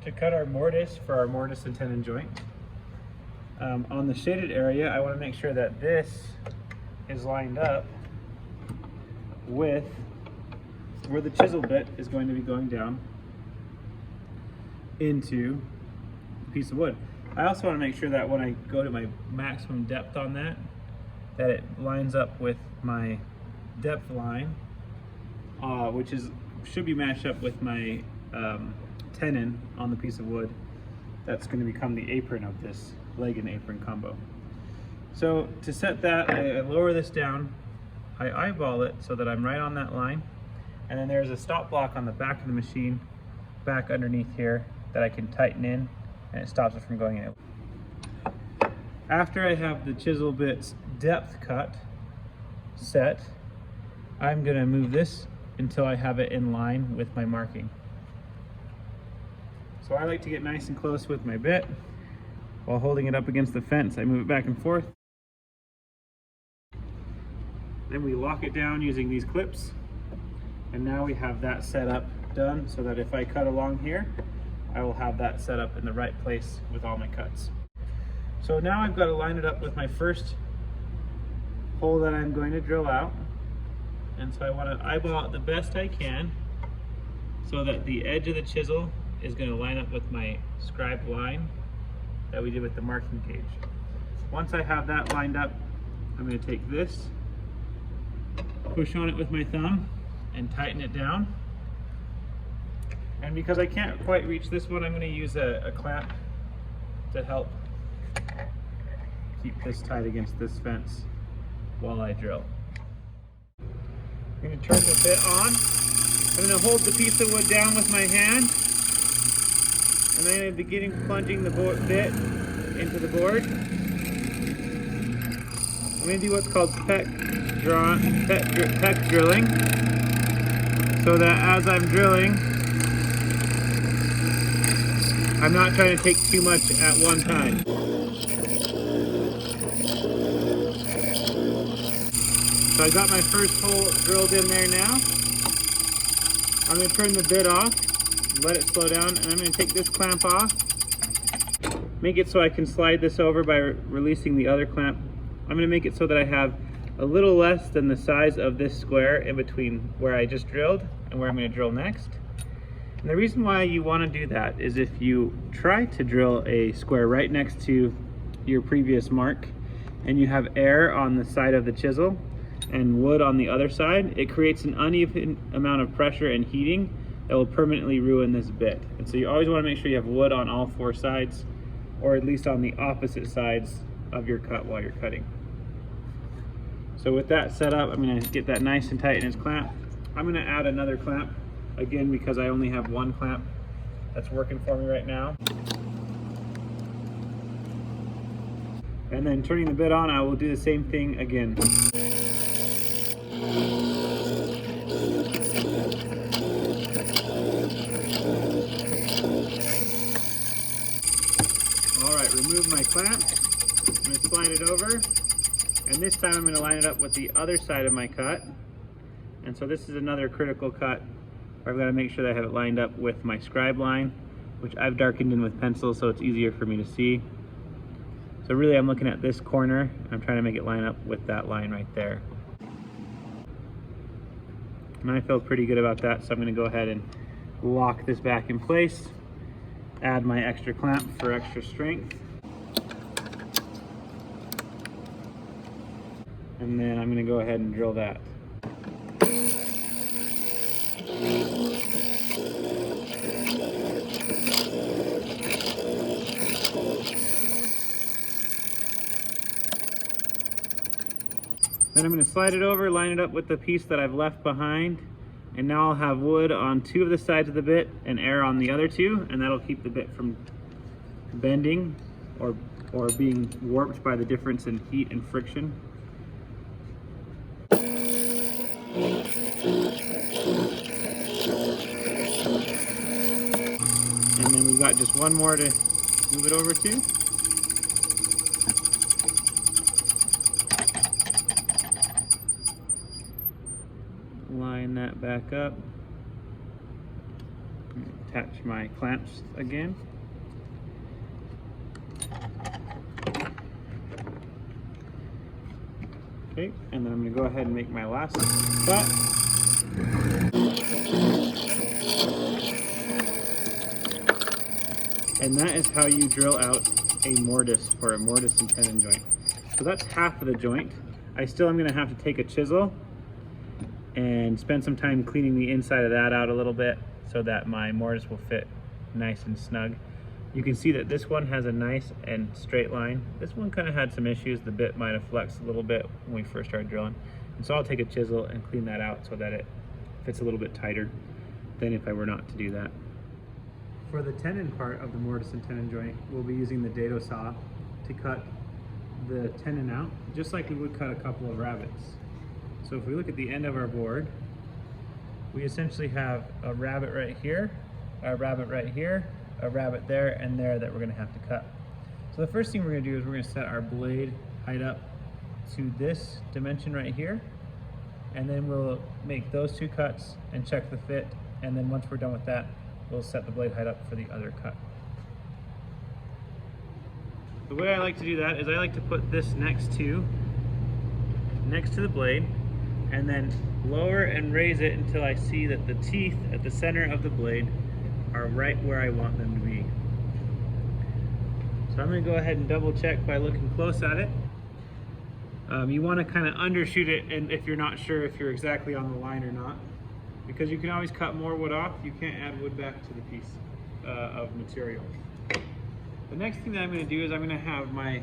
to cut our mortise for our mortise and tenon joint. On the shaded area, I want to make sure that this is lined up with where the chisel bit is going to be going down into a piece of wood. I also want to make sure that when I go to my maximum depth on that it lines up with my depth line, which should be matched up with my tenon on the piece of wood that's going to become the apron of this leg and apron combo. So to set that, I lower this down, I eyeball it so that I'm right on that line, and then there's a stop block on the back of the machine, back underneath here, that I can tighten in, and it stops it from going in. After I have the chisel bit's depth cut set, I'm going to move this until I have it in line with my marking. So I like to get nice and close with my bit while holding it up against the fence. I move it back and forth. Then we lock it down using these clips. And now we have that set up done so that if I cut along here, I will have that set up in the right place with all my cuts. So now I've got to line it up with my first hole that I'm going to drill out. And so I want to eyeball it the best I can so that the edge of the chisel is going to line up with my scribed line that we did with the marking gauge. Once I have that lined up, I'm going to take this, push on it with my thumb, and tighten it down. And because I can't quite reach this one, I'm going to use a clamp to help keep this tight against this fence while I drill. I'm going to turn the bit on. I'm going to hold the piece of wood down with my hand, and then I'm going to begin plunging the bit into the board. I'm going to do what's called peck drilling, so that as I'm drilling, I'm not trying to take too much at one time. So I got my first hole drilled in there now. I'm going to turn the bit off, let it slow down, and I'm going to take this clamp off, make it so I can slide this over by releasing the other clamp. I'm going to make it so that I have a little less than the size of this square in between where I just drilled and where I'm going to drill next. And the reason why you want to do that is if you try to drill a square right next to your previous mark and you have air on the side of the chisel and wood on the other side, it creates an uneven amount of pressure and heating that will permanently ruin this bit. And so you always want to make sure you have wood on all four sides, or at least on the opposite sides of your cut while you're cutting. So with that set up, I'm going to get that nice and tight in its clamp. I'm going to add another clamp, again because I only have one clamp that's working for me right now. And then turning the bit on, I will do the same thing again. Alright, remove my clamp. I'm going to slide it over. And this time I'm going to line it up with the other side of my cut. And so this is another critical cut where I've got to make sure that I have it lined up with my scribe line, which I've darkened in with pencil so it's easier for me to see. So really I'm looking at this corner and I'm trying to make it line up with that line right there. And I feel pretty good about that, so I'm going to go ahead and lock this back in place, add my extra clamp for extra strength. And then I'm going to go ahead and drill that. Then I'm going to slide it over, line it up with the piece that I've left behind, and now I'll have wood on two of the sides of the bit and air on the other two, and that'll keep the bit from bending or being warped by the difference in heat and friction. And then we've got just one more to move it over to. Line that back up. attach my clamps again. Okay, and then I'm going to go ahead and make my last cut. And that is how you drill out a mortise for a mortise and tenon joint. So that's half of the joint. I still am going to have to take a chisel and spend some time cleaning the inside of that out a little bit so that my mortise will fit nice and snug. You can see that this one has a nice and straight line. This one kind of had some issues. The bit might have flexed a little bit when we first started drilling. And so I'll take a chisel and clean that out so that it fits a little bit tighter than if I were not to do that. For the tenon part of the mortise and tenon joint, we'll be using the dado saw to cut the tenon out, just like we would cut a couple of rabbets. So if we look at the end of our board, we essentially have a rabbet right here, a rabbet right here, a rabbet there and there that we're going to have to cut. So the first thing we're going to do is we're going to set our blade height up to this dimension right here, and then we'll make those two cuts and check the fit, and then once we're done with that, we'll set the blade height up for the other cut. The way I like to do that is I like to put this next to the blade and then lower and raise it until I see that the teeth at the center of the blade are right where I want them to be. So I'm going to go ahead and double check by looking close at it. You want to kind of undershoot it, and if you're not sure if you're exactly on the line or not, because you can always cut more wood off, you can't add wood back to the piece of material. The next thing that I'm going to do is I'm going to have my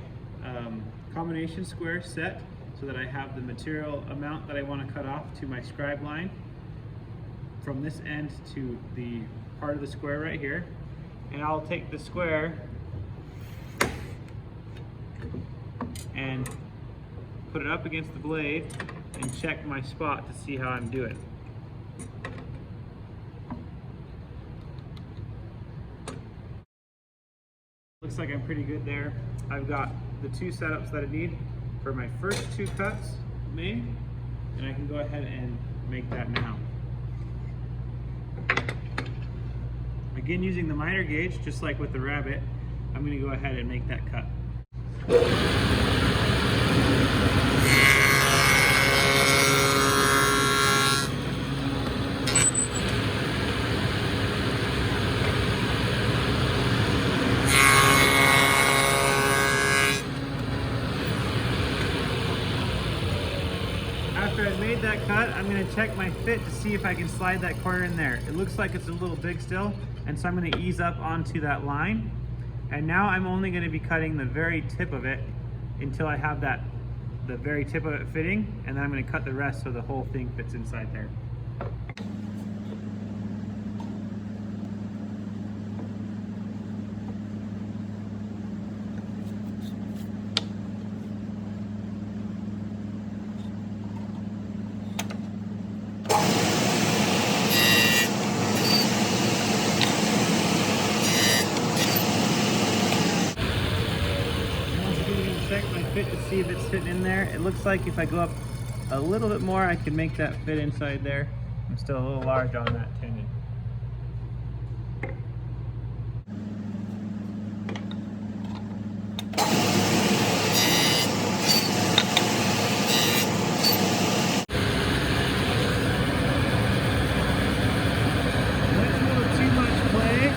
combination square set so that I have the material amount that I want to cut off to my scribe line from this end to the part of the square right here. And I'll take the square and put it up against the blade and check my spot to see how I'm doing. Looks like I'm pretty good there. I've got the two setups that I need for my first two cuts made, and I can go ahead and make that now. Again, using the miter gauge, just like with the rabbet, I'm going to go ahead and make that cut. After I've made that cut, I'm going to check my fit to see if I can slide that corner in there. It looks like it's a little big still, and so I'm going to ease up onto that line. And now I'm only going to be cutting the very tip of it until I have the very tip of it fitting, and then I'm going to cut the rest so the whole thing fits inside there. Check my fit to see if it's fitting in there. It looks like if I go up a little bit more, I can make that fit inside there. I'm still a little large on that tenon. That's a little too much play,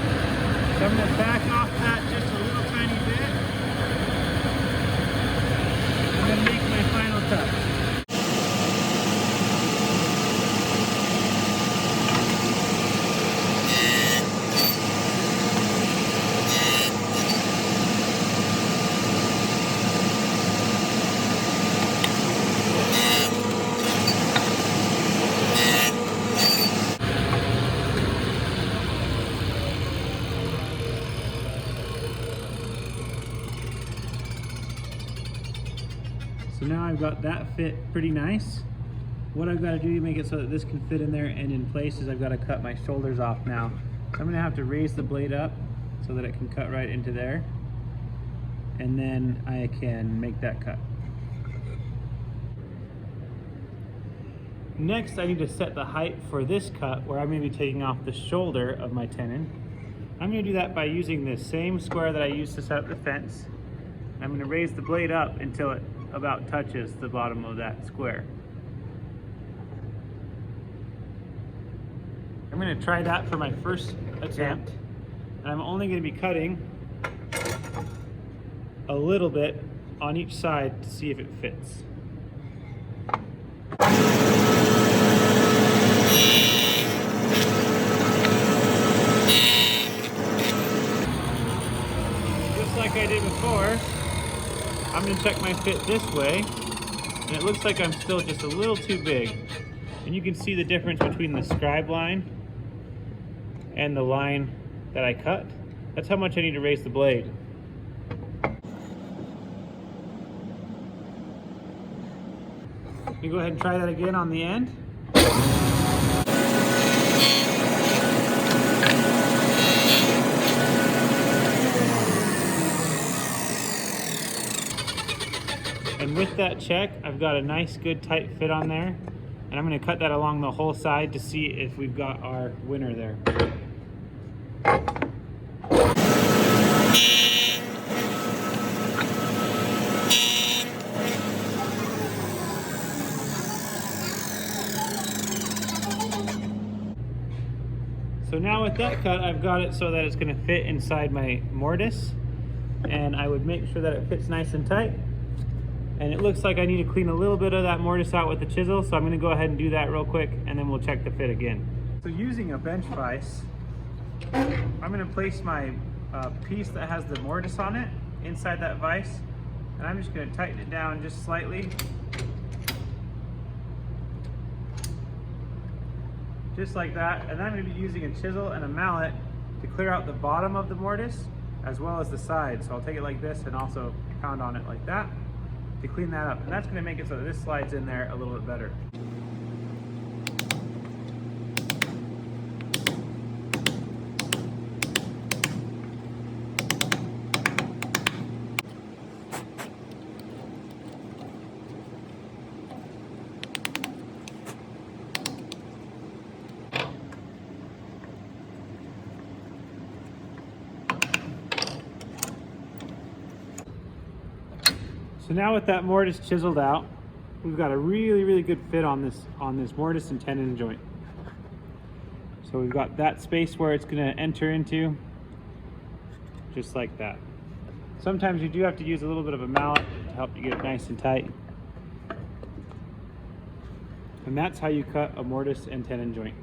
so I'm going to back off that just a little tiny bit. And make my final touch. So now I've got that fit pretty nice. What I've got to do to make it so that this can fit in there and in place is I've got to cut my shoulders off now. So I'm going to have to raise the blade up so that it can cut right into there. And then I can make that cut. Next, I need to set the height for this cut where I'm going to be taking off the shoulder of my tenon. I'm going to do that by using the same square that I used to set up the fence. I'm going to raise the blade up until it about touches the bottom of that square. I'm going to try that for my first attempt, and I'm only going to be cutting a little bit on each side to see if it fits. Just like I did before, I'm going to check my fit this way, and it looks like I'm still just a little too big. And you can see the difference between the scribe line and the line that I cut. That's how much I need to raise the blade. Let me go ahead and try that again on the end. And with that check, I've got a nice good tight fit on there. And I'm going to cut that along the whole side to see if we've got our winner there. So now with that cut, I've got it so that it's going to fit inside my mortise. And I would make sure that it fits nice and tight. And it looks like I need to clean a little bit of that mortise out with the chisel, so I'm going to go ahead and do that real quick, and then we'll check the fit again. So using a bench vise, I'm going to place my piece that has the mortise on it inside that vise, and I'm just going to tighten it down just slightly. Just like that, and then I'm going to be using a chisel and a mallet to clear out the bottom of the mortise as well as the sides. So I'll take it like this and also pound on it like that to clean that up, and that's going to make it so that this slides in there a little bit better. So now with that mortise chiseled out, we've got a really good fit on this mortise and tenon joint. So we've got that space where it's going to enter into, just like that. Sometimes you do have to use a little bit of a mallet to help you get it nice and tight. And that's how you cut a mortise and tenon joint.